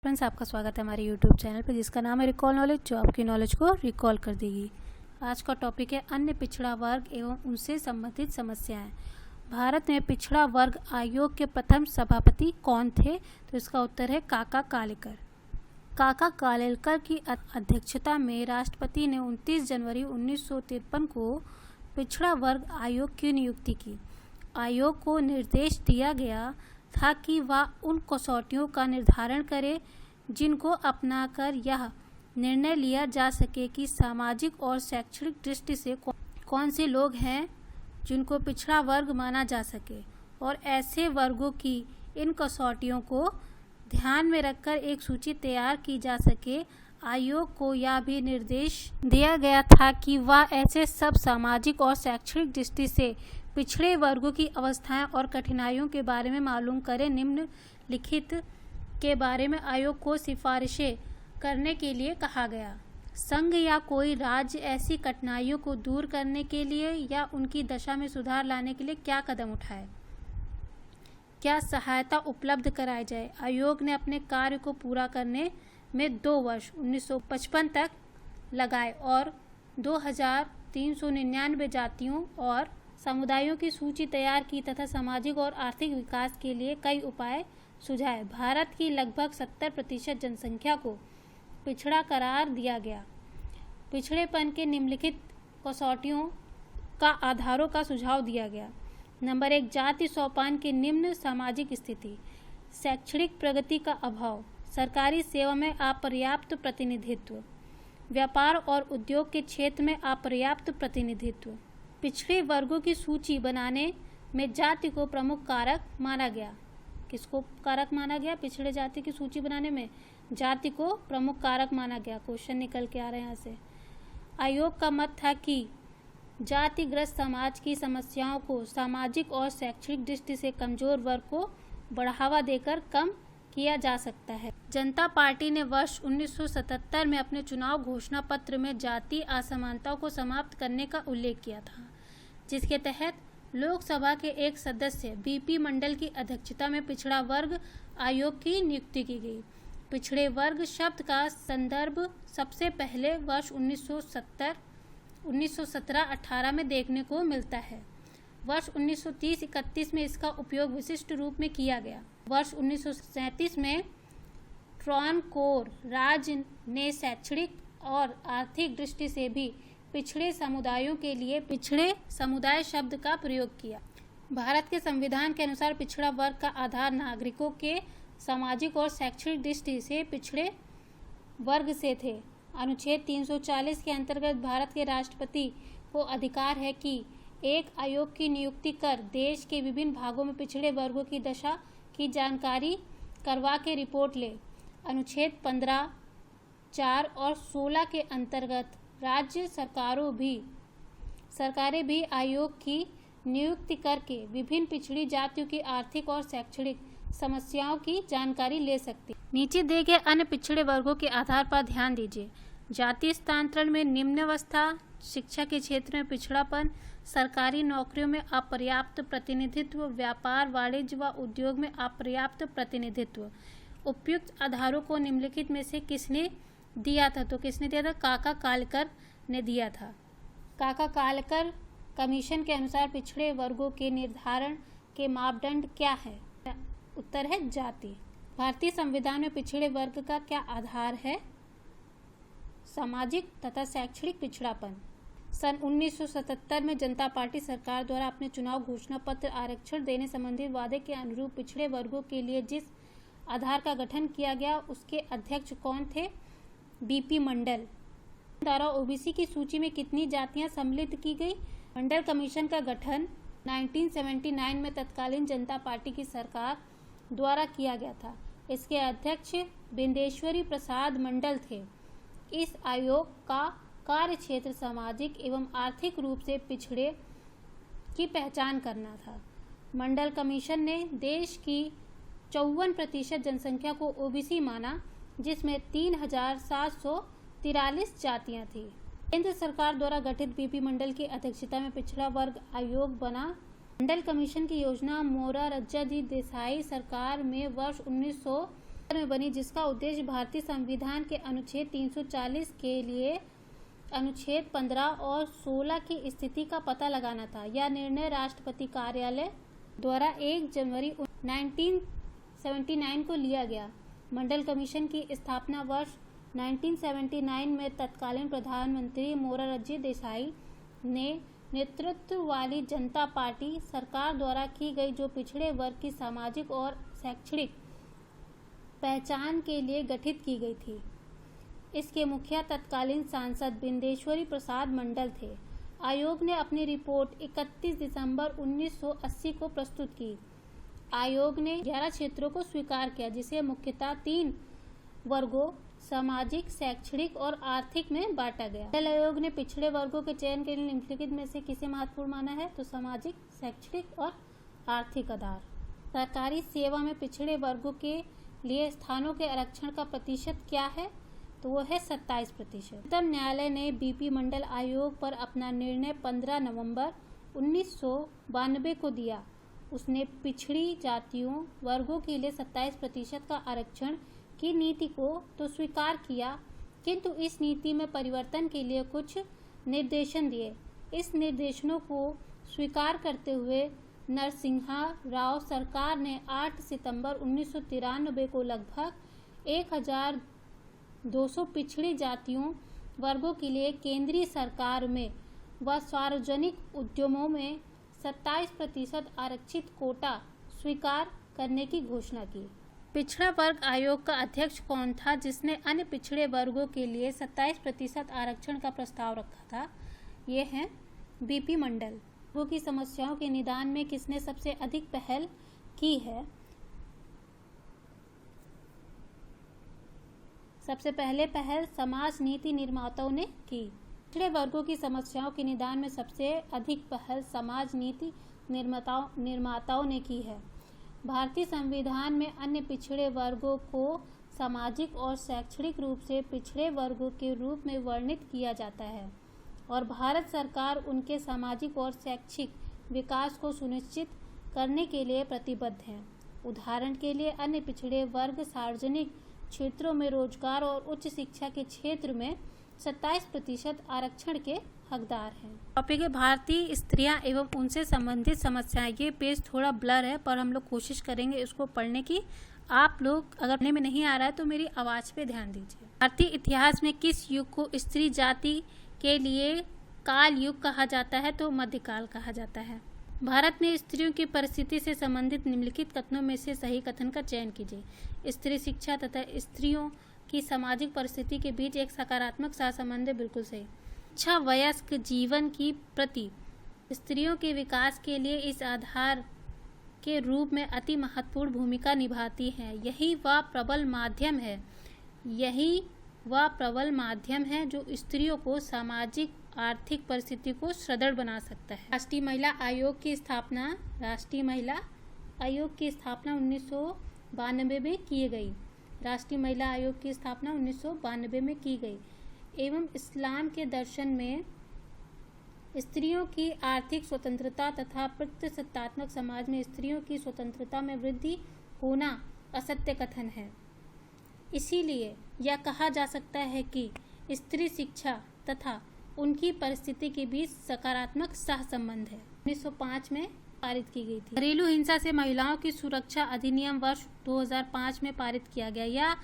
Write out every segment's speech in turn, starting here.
Friends, आपका स्वागत है हमारे यूट्यूब चैनल पर जिसका नाम है रिकॉल नॉलेज, जो आपकी नॉलेज को रिकॉल कर देगी। आज का टॉपिक है अन्य पिछड़ा वर्ग एवं उनसे संबंधित समस्याएं। भारत में पिछड़ा वर्ग आयोग के प्रथम सभापति कौन थे? तो इसका उत्तर है काका कालेलकर। काका कालेलकर की अध्यक्षता में राष्ट्रपति ने 29 जनवरी 1953 को पिछड़ा वर्ग आयोग की नियुक्ति की। आयोग को निर्देश दिया गया था कि वह उन कसौटियों का निर्धारण करे जिनको अपनाकर यह निर्णय लिया जा सके कि सामाजिक और शैक्षणिक दृष्टि से कौन से लोग हैं जिनको पिछड़ा वर्ग माना जा सके, और ऐसे वर्गों की इन कसौटियों को ध्यान में रखकर एक सूची तैयार की जा सके। आयोग को यह भी निर्देश दिया गया था कि वह ऐसे सब सामाजिक और शैक्षणिक दृष्टि से पिछड़े वर्गों की अवस्थाएं और कठिनाइयों के बारे में मालूम करें। निम्नलिखित के बारे में आयोग को सिफारिशें करने के लिए कहा गया। संघ या कोई राज्य ऐसी कठिनाइयों को दूर करने के लिए या उनकी दशा में सुधार लाने के लिए क्या कदम उठाए, क्या सहायता उपलब्ध कराई जाए। आयोग ने अपने कार्य को पूरा करने में 2 वर्ष 1955 तक लगाए और 2399 जातियों और समुदायों की सूची तैयार की तथा सामाजिक और आर्थिक विकास के लिए कई उपाय सुझाए। भारत की लगभग 70% जनसंख्या को पिछड़ा करार दिया गया। पिछड़ेपन के निम्नलिखित कसौटियों का आधारों का सुझाव दिया गया। नंबर 1, जाति सोपान की निम्न सामाजिक स्थिति, शैक्षणिक प्रगति का अभाव, सरकारी सेवा में अपर्याप्त प्रतिनिधित्व, व्यापार और उद्योग के क्षेत्र में अपर्याप्त प्रतिनिधित्व। पिछड़े वर्गों की सूची बनाने में जाति को प्रमुख कारक माना गया। किसको कारक माना गया? पिछड़े जाति की सूची बनाने में जाति को प्रमुख कारक माना गया। क्वेश्चन निकल के आ रहे हैं यहाँ से। आयोग का मत था कि जातिग्रस्त समाज की समस्याओं को सामाजिक और शैक्षणिक दृष्टि से कमजोर वर्ग को बढ़ावा देकर कम किया जा सकता है। जनता पार्टी ने वर्ष 1977 में अपने चुनाव घोषणा पत्र में जाति असमानताओं को समाप्त करने का उल्लेख किया था, जिसके तहत लोकसभा के एक सदस्य बीपी मंडल की अध्यक्षता में पिछड़ा वर्ग आयोग की नियुक्ति की गई। पिछड़े वर्ग शब्द का संदर्भ सबसे पहले वर्ष 1917-18 में देखने को मिलता है। वर्ष 1930-31 में इसका उपयोग विशिष्ट रूप में किया गया। वर्ष 1937 में ट्रावनकोर राज्य ने शैक्षणिक और आर्थिक दृष्टि से भी पिछड़े समुदायों के लिए पिछड़े समुदाय शब्द का प्रयोग किया। भारत के संविधान के अनुसार पिछड़ा वर्ग का आधार नागरिकों के सामाजिक और शैक्षणिक दृष्टि से पिछड़े वर्ग से थे। अनुच्छेद 340 के अंतर्गत भारत के राष्ट्रपति को अधिकार है कि एक आयोग की नियुक्ति कर देश के विभिन्न भागों में पिछड़े वर्गों की दशा की जानकारी करवा के रिपोर्ट ले। अनुच्छेद 15, 4 और 16 के अंतर्गत राज्य सरकारें भी आयोग की नियुक्ति करके विभिन्न पिछड़ी जातियों की आर्थिक और शैक्षणिक समस्याओं की जानकारी ले सकती। नीचे दिए गए अन्य पिछड़े वर्गों के आधार पर ध्यान दीजिए। जाति स्थानांतरण में निम्नावस्था, शिक्षा के क्षेत्र में पिछड़ापन, सरकारी नौकरियों में अपर्याप्त प्रतिनिधित्व, व्यापार, वाणिज्य व उद्योग में अपर्याप्त प्रतिनिधित्व। उपयुक्त आधारों को निम्नलिखित में से किसने दिया था? तो किसने दिया था? काका कालेलकर ने दिया था। काका कालेलकर कमीशन के अनुसार पिछड़े वर्गों के निर्धारण के मापदंड क्या है? उत्तर है जाति। भारतीय संविधान में पिछड़े वर्ग का क्या आधार है? सामाजिक तथा शैक्षणिक पिछड़ापन। सन 1977 में जनता पार्टी सरकार द्वारा अपने चुनाव घोषणा पत्र आरक्षण देने संबंधी वादे के अनुरूप पिछड़े वर्गों के लिए जिस आधार का गठन किया गया उसके अध्यक्ष कौन थे? बीपी मंडल द्वारा ओबीसी की सूची में कितनी जातियां सम्मिलित की गई? मंडल कमीशन का गठन 1979 में तत्कालीन जनता पार्टी की सरकार द्वारा किया गया था। इसके अध्यक्ष बिंदेश्वरी प्रसाद मंडल थे। इस आयोग का कार्य क्षेत्र सामाजिक एवं आर्थिक रूप से पिछड़े की पहचान करना था। मंडल कमीशन ने देश की 54% जनसंख्या को ओबीसी माना, जिसमें 3743 जातियां थी। केंद्र सरकार द्वारा गठित बीपी मंडल की अध्यक्षता में पिछड़ा वर्ग आयोग बना। मंडल कमीशन की योजना मोरारजी देसाई सरकार में वर्ष में बनी, जिसका उद्देश्य भारतीय संविधान के अनुच्छेद 340 के लिए अनुच्छेद 15 और 16 की स्थिति का पता लगाना था। यह निर्णय राष्ट्रपति कार्यालय द्वारा 1 जनवरी 1979 को लिया गया। मंडल कमीशन की स्थापना वर्ष 1979 में तत्कालीन प्रधानमंत्री मोरारजी देसाई ने नेतृत्व वाली जनता पार्टी सरकार द्वारा की गई, जो पिछड़े वर्ग की सामाजिक और शैक्षणिक पहचान के लिए गठित की गई थी। इसके मुखिया तत्कालीन सांसद बिंदेश्वरी प्रसाद मंडल थे। आयोग ने अपनी रिपोर्ट 31 दिसंबर 1980 को प्रस्तुत की। आयोग ने 11 क्षेत्रों को स्वीकार किया, जिसे मुख्यतः 3 वर्गों सामाजिक, शैक्षणिक और आर्थिक में बांटा गया। मंडल आयोग ने पिछड़े वर्गों के चयन के लिए निम्नलिखित में से किसे महत्वपूर्ण माना है? तो सामाजिक, शैक्षणिक और आर्थिक आधार। सरकारी सेवा में पिछड़े वर्गों के लिए स्थानों के आरक्षण का प्रतिशत क्या है? तो वो है 27%। उच्चतम न्यायालय ने बीपी मंडल आयोग पर अपना निर्णय 15 नवंबर 1992 को दिया। उसने पिछड़ी जातियों वर्गों के लिए 27% का आरक्षण की नीति को तो स्वीकार किया, किंतु इस नीति में परिवर्तन के लिए कुछ निर्देशन दिए। इस निर्देशनों को स्वीकार करते हुए नरसिम्हा राव सरकार ने 8 सितंबर 1993 को लगभग 1200 पिछड़ी जातियों वर्गों के लिए केंद्रीय सरकार में व सार्वजनिक उद्यमों में 27% आरक्षित कोटा स्वीकार करने की घोषणा की। पिछड़ा वर्ग आयोग का अध्यक्ष कौन था, जिसने अन्य पिछड़े वर्गों के लिए 27% आरक्षण का प्रस्ताव रखा था? ये है बीपी मंडल। वर्गों की समस्याओं के निदान में किसने सबसे अधिक पहल की है? सबसे पहले पहल समाज नीति निर्माताओं ने की। पिछड़े वर्गों की समस्याओं के निदान में सबसे अधिक पहल समाज नीति निर्माताओं ने की है। भारतीय संविधान में अन्य पिछड़े वर्गों को सामाजिक और शैक्षणिक रूप से पिछड़े वर्गों के रूप में वर्णित किया जाता है और भारत सरकार उनके सामाजिक और शैक्षिक विकास को सुनिश्चित करने के लिए प्रतिबद्ध है। उदाहरण के लिए अन्य पिछड़े वर्ग सार्वजनिक क्षेत्रों में रोजगार और उच्च शिक्षा के क्षेत्र में 27% आरक्षण के हकदार हैं। टॉपिक है भारतीय स्त्रियां एवं उनसे संबंधित समस्याएं। ये पेज थोड़ा ब्लर है, पर हम लोग कोशिश करेंगे इसको पढ़ने की। आप लोग अगर पढ़ने में नहीं आ रहा है तो मेरी आवाज़ पे ध्यान दीजिए। भारतीय इतिहास में किस युग को स्त्री जाति के लिए काल युग कहा जाता है? तो मध्यकाल कहा जाता है। भारत में स्त्रियों की परिस्थिति से संबंधित निम्नलिखित कथनों में से सही कथन का चयन कीजिए। स्त्री शिक्षा तथा स्त्रियों की सामाजिक परिस्थिति के बीच एक सकारात्मक सहसंबंध है। बिल्कुल सही। अच्छा वयस्क जीवन की प्रति स्त्रियों के विकास के लिए इस आधार के रूप में अति महत्वपूर्ण भूमिका निभाती है। यही वह प्रबल माध्यम है जो स्त्रियों को सामाजिक आर्थिक परिस्थिति को सुदृढ़ बना सकता है। राष्ट्रीय महिला आयोग की स्थापना 1992 में की गई। राष्ट्रीय महिला आयोग की स्थापना 1992 में की गई एवं इस्लाम के दर्शन में स्त्रियों की आर्थिक स्वतंत्रता तथा प्रजासत्तात्मक समाज में स्त्रियों की स्वतंत्रता में वृद्धि होना असत्य कथन है। इसीलिए यह कहा जा सकता है कि स्त्री शिक्षा तथा उनकी परिस्थिति के बीच सकारात्मक सहसंबंध है। 1905 में पारित की गई थी। घरेलू हिंसा से महिलाओं की सुरक्षा अधिनियम वर्ष 2005 में पारित किया गया। यह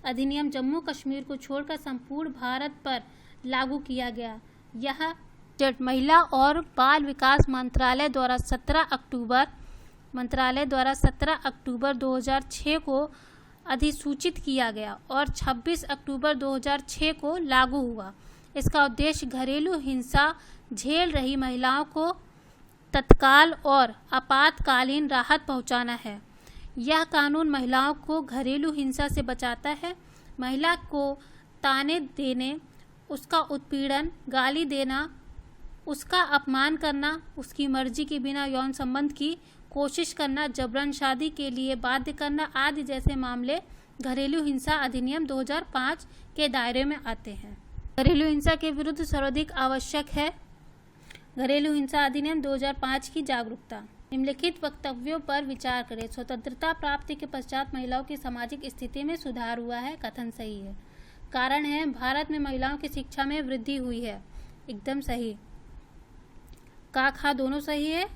अधिनियम जम्मू कश्मीर को छोड़कर संपूर्ण भारत पर लागू किया गया। यह महिला और बाल विकास मंत्रालय द्वारा 17 अक्टूबर 2006 को अधिसूचित किया गया और 26 अक्टूबर 2006 को लागू हुआ। इसका उद्देश्य घरेलू हिंसा झेल रही महिलाओं को तत्काल और आपातकालीन राहत पहुंचाना है। यह कानून महिलाओं को घरेलू हिंसा से बचाता है। महिला को ताने देने, उसका उत्पीड़न, गाली देना, उसका अपमान करना, उसकी मर्जी के बिना यौन संबंध की कोशिश करना, जबरन शादी के लिए बाध्य करना आदि जैसे मामले घरेलू हिंसा अधिनियम 2005 के दायरे में आते हैं। घरेलू हिंसा के विरुद्ध सर्वाधिक आवश्यक है घरेलू हिंसा अधिनियम 2005 की जागरूकता। निम्नलिखित वक्तव्यों पर विचार करें। स्वतंत्रता प्राप्ति के पश्चात महिलाओं की सामाजिक स्थिति में सुधार हुआ है। कथन सही है। कारण है भारत में महिलाओं की शिक्षा में वृद्धि हुई है। एकदम सही। का खा दोनों सही है।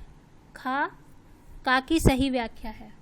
का की सही व्याख्या है।